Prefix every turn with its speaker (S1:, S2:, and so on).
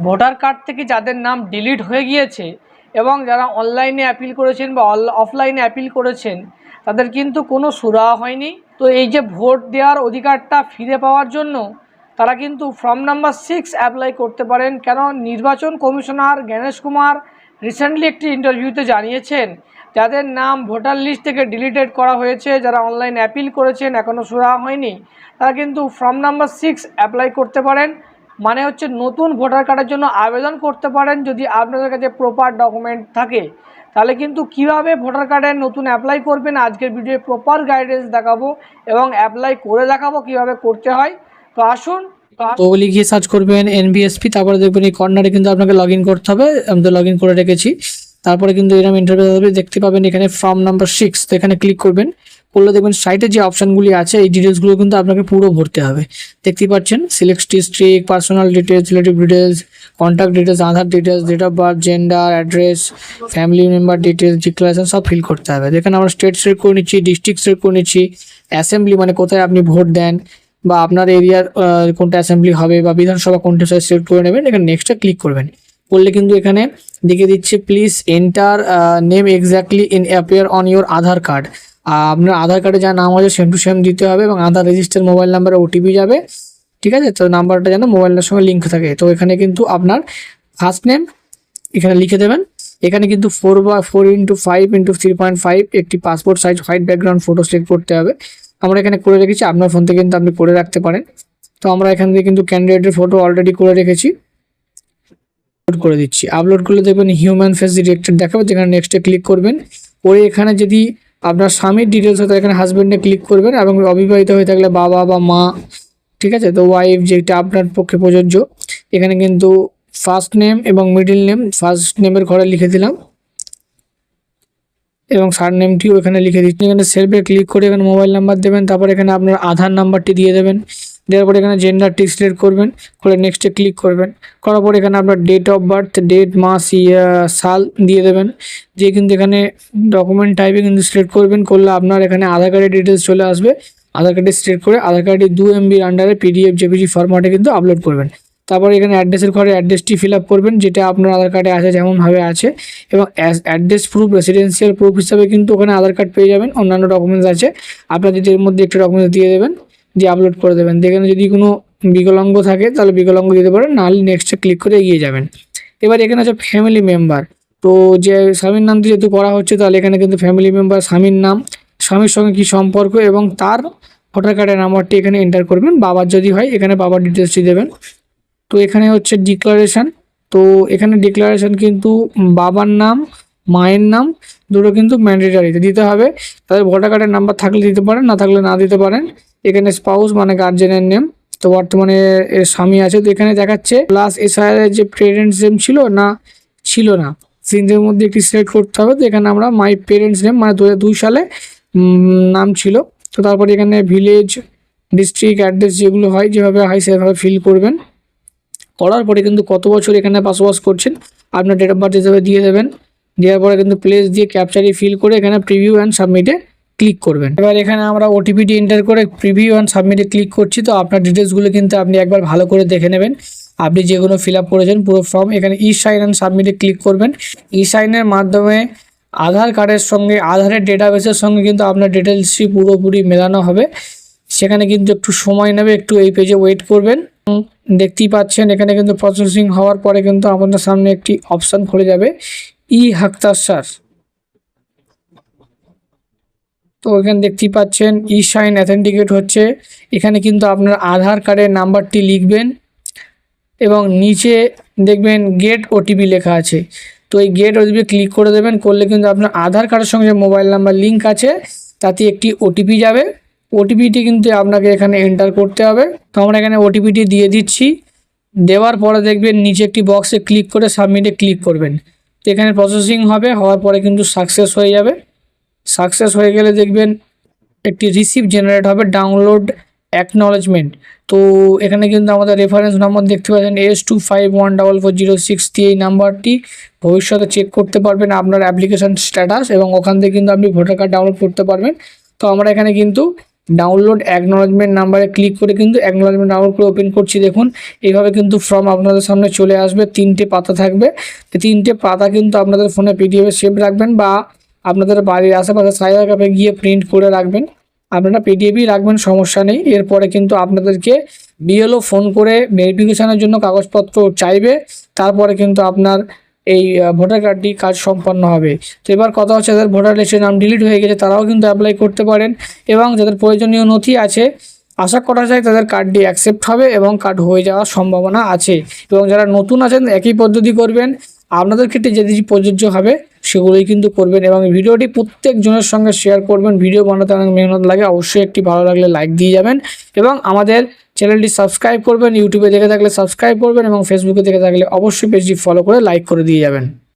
S1: Voter card থেকে যাদের নাম ডিলিট হয়ে গিয়েছে এবং যারা অনলাইনে অ্যাপিল করেছেন বা অফলাইনে অ্যাপিল করেছেন তাদের কিন্তু কোনো সুরাহা হয়নি। তো এই যে ভোট দেওয়ার অধিকারটা ফিরে পাওয়ার জন্য তারা কিন্তু ফর্ম নাম্বার 6 অ্যাপ্লাই করতে পারেন। কেন নির্বাচন কমিশনার জ্ঞানেশ কুমার রিসেন্টলি একটি ইন্টারভিউতে জানিয়েছেন যাদের নাম ভোটার লিস্ট থেকে ডিলিটেড করা হয়েছে, যারা অনলাইন অ্যাপিল করেছেন এখনও সুরাহা হয়নি, তারা কিন্তু ফর্ম নাম্বার 6 অ্যাপ্লাই করতে পারেন। মানে হচ্ছে নতুন ভোটার কার্ডের জন্য আবেদন করতে পারেন যদি আপনাদের কাছে প্রপার ডকুমেন্ট থাকে। তাহলে কিন্তু কিভাবে ভোটার কার্ডের নতুন অ্যাপ্লাই করবেন আজকের ভিডিওয়ে প্রপার গাইডেন্স দেখাবো এবং অ্যাপ্লাই করে দেখাবো কিভাবে করতে হয়। তো আসুন, তো লিখিয়ে সার্চ করবেন NBSP, তারপরে দেখবেন এই কর্নারে কিন্তু আপনাকে লগ ইন করতে হবে। আমি তো লগ ইন করে রেখেছি। তারপরে কিন্তু এরকম ইন্টারভিউ হবে, দেখতে পাবেন এখানে ফর্ম নাম্বার 6। তো এখানে ক্লিক করবেন, করলে দেখবেন সাইটে যে অপশানগুলি আছে এই ডিটেলসগুলো কিন্তু আপনাকে পুরো ভরতে হবে। দেখতেই পাচ্ছেন select district, personal details, relative details, contact details, Aadhaar details, date of birth, gender, address, family member details, declaration সব ফিল করতে হবে। এখানে আমরা স্টেট সিলেক্ট করে নিচ্ছি, ডিস্ট্রিক্ট সিলেক্ট করে নিচ্ছি, অ্যাসেম্বলি মানে কোথায় আপনি ভোট দেন বা আপনার এরিয়ার কোনটা অ্যাসেম্বলি হবে বা বিধানসভা কোনটা সিলেক্ট করে নেবেন। এখানে নেক্সটে ক্লিক করবেন, করলে কিন্তু এখানে দেখিয়ে দিচ্ছে please enter name exactly in appear on your Aadhaar card. আপনার আধার কার্ডে যা নাম আছে সেম টু সেম দিতে হবে এবং আধার রেজিস্টার মোবাইল নাম্বারে OTP যাবে, ঠিক আছে? তো নাম্বারটা যেন মোবাইলের সঙ্গে লিঙ্ক থাকে। তো এখানে কিন্তু আপনার ফার্স্ট নেম এখানে লিখে দেবেন। এখানে কিন্তু 4x5x3.5 একটি passport size white background photo select করতে হবে। আমরা এখানে করে রেখেছি, আপনার ফোন থেকে কিন্তু আপনি করে রাখতে পারেন। তো আমরা এখান থেকে কিন্তু ক্যান্ডিডেটের ফটো অলরেডি করে রেখেছি, করে দিচ্ছি। আপলোড করলে দেখবেন হিউম্যান ফেস ডিটেক্টেড দেখাবে, যেখানে নেক্সটে ক্লিক করবেন। করে এখানে যদি আপনার স্বামীর ডিটেলস হয় এখানে হাজব্যান্ডে ক্লিক করবেন এবং অবিবাহিত হয়ে থাকলে বাবা বা মা, ঠিক আছে? তো ওয়াইফ যেটা আপনার পক্ষে প্রযোজ্য। এখানে কিন্তু ফার্স্ট নেম এবং মিডল নেম, ফার্স্ট নেমের ঘরে লিখে দিলাম এবং সার নেমটিও এখানে লিখে দিচ্ছি। এখানে সেলফে ক্লিক করে এখানে মোবাইল নাম্বার দেবেন, তারপর এখানে আপনার আধার নাম্বারটি দিয়ে দেবেন। দেওয়ার পরে এখানে জেন্ডারটি সিলেক্ট করবেন, করে নেক্সটে ক্লিক করবেন। করার পর এখানে আপনার ডেট অফ বার্থ, ডেট, মাস, সাল দিয়ে দেবেন। দিয়ে কিন্তু এখানে ডকুমেন্ট টাইপে কিন্তু সিলেক্ট করবেন, করলে আপনার এখানে আধার কার্ডের ডিটেলস চলে আসবে। আধার কার্ডে সিলেক্ট করে আধার কার্ডের 2 MBর আন্ডারে PDF JPG ফরম্যাটে কিন্তু আপলোড করবেন। তারপর এখানে অ্যাড্রেসের ঘরে অ্যাড্রেসটি ফিল আপ করবেন যেটা আপনার আধার কার্ডে আছে যেমনভাবে আছে, এবং অ্যাড্রেস প্রুফ, রেসিডেন্সিয়াল প্রুফ হিসাবে কিন্তু ওখানে আধার কার্ড পেয়ে যাবেন। অন্যান্য ডকুমেন্টস আছে, আপনার যদি এর মধ্যে একটা ডকুমেন্টস দিয়ে দেবেন, দিয়ে আপলোড করে দেবেন। এখানে যদি কোনো বিকলাঙ্গ থাকে তাহলে বিকলাঙ্গ দিতে পারেন, নাহলে নেক্সটে ক্লিক করে এগিয়ে যাবেন। এবার এখানে আছে ফ্যামিলি মেম্বার। তো যে স্বামীর নাম দিয়ে যেহেতু করা হচ্ছে তাহলে এখানে কিন্তু ফ্যামিলি মেম্বার, স্বামীর নাম, স্বামীর সঙ্গে কী সম্পর্ক এবং তার ভোটার কার্ডের নাম্বারটি এখানে এন্টার করবেন। বাবার যদি হয় এখানে বাবার ডিটেলসটি দেবেন। তো এখানে হচ্ছে ডিক্লারেশন। তো এখানে ডিক্লারেশন কিন্তু বাবার নাম, মায়ের নাম দুটো কিন্তু ম্যান্ডেটারিতে দিতে হবে। তাদের ভোটার কার্ডের নাম্বার থাকলে দিতে পারেন, না থাকলে না দিতে পারেন। এখানে স্পাউস মানে গার্জেনের নেম, তো বর্তমানে এর স্বামী আছে। তো এখানে দেখাচ্ছে প্লাস SIR যে পেরেন্টস নেম ছিল না তিনটের মধ্যে একটি সিলেক্ট করতে হবে। তো এখানে আমরা মাই পেরেন্টস নেম মানে 2002 সালে নাম ছিল। তো তারপরে এখানে ভিলেজ, ডিস্ট্রিক্ট, অ্যাড্রেস যেগুলো হয় যেভাবে হয় সেভাবে ফিল করবেন। করার পরে কিন্তু কত বছর এখানে বসবাস করছেন আপনার ডেট অফ বার্থ হিসেবে দিয়ে দেবেন। দেওয়ার পরে কিন্তু প্লেস দিয়ে ক্যাপচারি ফিল করে এখানে প্রিভিউ অ্যান্ড সাবমিটে ক্লিক করবেন। এবার এখানে আমরা OTPটি এন্টার করে প্রিভিউ অ্যান্ড সাবমিটে ক্লিক করছি। তো আপনার ডিটেলসগুলো কিন্তু আপনি একবার ভালো করে দেখে নেবেন। আপনি যেগুলো ফিল আপ করেছেন পুরো ফর্ম, এখানে সাইন অ্যান্ড সাবমিটে ক্লিক করবেন। সাইনের মাধ্যমে আধার কার্ডের সঙ্গে আধারের ডেটাবেসের সঙ্গে কিন্তু আপনার ডিটেলসটি পুরোপুরি মেলানো হবে। সেখানে কিন্তু একটু সময় নেবে, একটু এই পেজে ওয়েট করবেন। দেখতেই পাচ্ছেন এখানে কিন্তু প্রসেসিং হওয়ার পরে কিন্তু আমাদের সামনে একটি অপশান খুলে যাবে হাক্তাসার। তো এখানে দেখতেই পাচ্ছেন সাইন অথেন্টিকেট হচ্ছে। এখানে কিন্তু আপনার আধার কার্ডের নাম্বারটি লিখবেন এবং নিচে দেখবেন গেট OTP লেখা আছে। তো এই গেট OTP ক্লিক করে দেবেন, করলে কিন্তু আপনার আধার কার্ডের সঙ্গে যে মোবাইল নাম্বার লিঙ্ক আছে তাতে একটি OTP যাবে। OTPটি কিন্তু আপনাকে এখানে এন্টার করতে হবে। তো আমরা এখানে OTPটি দিয়ে দিচ্ছি। দেওয়ার পরে দেখবেন নিচে একটি বক্সে ক্লিক করে সাবমিটে ক্লিক করবেন। তো এখানে প্রসেসিং হবে, হওয়ার পরে কিন্তু সাকসেস হয়ে যাবে। সাকসেস হয়ে গেলে দেখবেন একটি রিসিপ্ট জেনারেট হবে, ডাউনলোড অ্যাকনলেজমেন্ট। তো এখানে কিন্তু আমাদের রেফারেন্স নাম্বার দেখতে পাচ্ছেন S25144063 দিয়ে এই নাম্বারটি ভবিষ্যতে চেক করতে পারবেন আপনার অ্যাপ্লিকেশন স্ট্যাটাস, এবং ওখান থেকে কিন্তু আপনি ভোটার কার্ড ডাউনলোড করতে পারবেন। তো আমরা এখানে কিন্তু ডাউনলোড অ্যাকনলেজমেন্ট নাম্বারে ক্লিক করে কিন্তু অ্যাকনলেজমেন্ট ডাউনলোড করে ওপেন করছি। দেখুন এইভাবে কিন্তু ফর্ম আপনাদের সামনে চলে আসবে, 3টে পাতা থাকবে। 3টে পাতা কিন্তু আপনাদের ফোনে পিডিএফে সেভ রাখবেন বা আপনাদের বাড়ির আশেপাশে সাইবার ক্যাফে গিয়ে প্রিন্ট করে রাখবেন। আপনারা পিডিএফই রাখবেন, সমস্যা নেই। এরপরে কিন্তু আপনাদেরকে বিএলও ফোন করে ভেরিফিকেশনের জন্য কাগজপত্র চাইবে, তারপরে কিন্তু আপনার এই ভোটার কার্ডটি কাজ সম্পন্ন হবে। তো এবার কথা হচ্ছে, যাদের ভোটার লিস্টের নাম ডিলিট হয়ে গেছে তারাও কিন্তু অ্যাপ্লাই করতে পারেন, এবং যাদের প্রয়োজনীয় নথি আছে আশা করা যায় তাদের কার্ডটি অ্যাকসেপ্ট হবে এবং কার্ড হয়ে যাওয়ার সম্ভাবনা আছে। এবং যারা নতুন আছেন একই পদ্ধতি করবেন, আপনাদের ক্ষেত্রে যেটি প্রযোজ্য হবে সেগুলোই কিন্তু করবেন। এবং ভিডিওটি প্রত্যেকজনের সঙ্গে শেয়ার করবেন। ভিডিও বানাতে অনেক মেহনত লাগে, অবশ্যই একটি ভালো লাগলে লাইক দিয়ে যাবেন এবং আমাদের চ্যানেলটি সাবস্ক্রাইব করবেন। ইউটিউবে দেখে থাকলে সাবস্ক্রাইব করবেন এবং ফেসবুকে দেখে থাকলে অবশ্যই পেজটি ফলো করে লাইক করে দিয়ে যাবেন।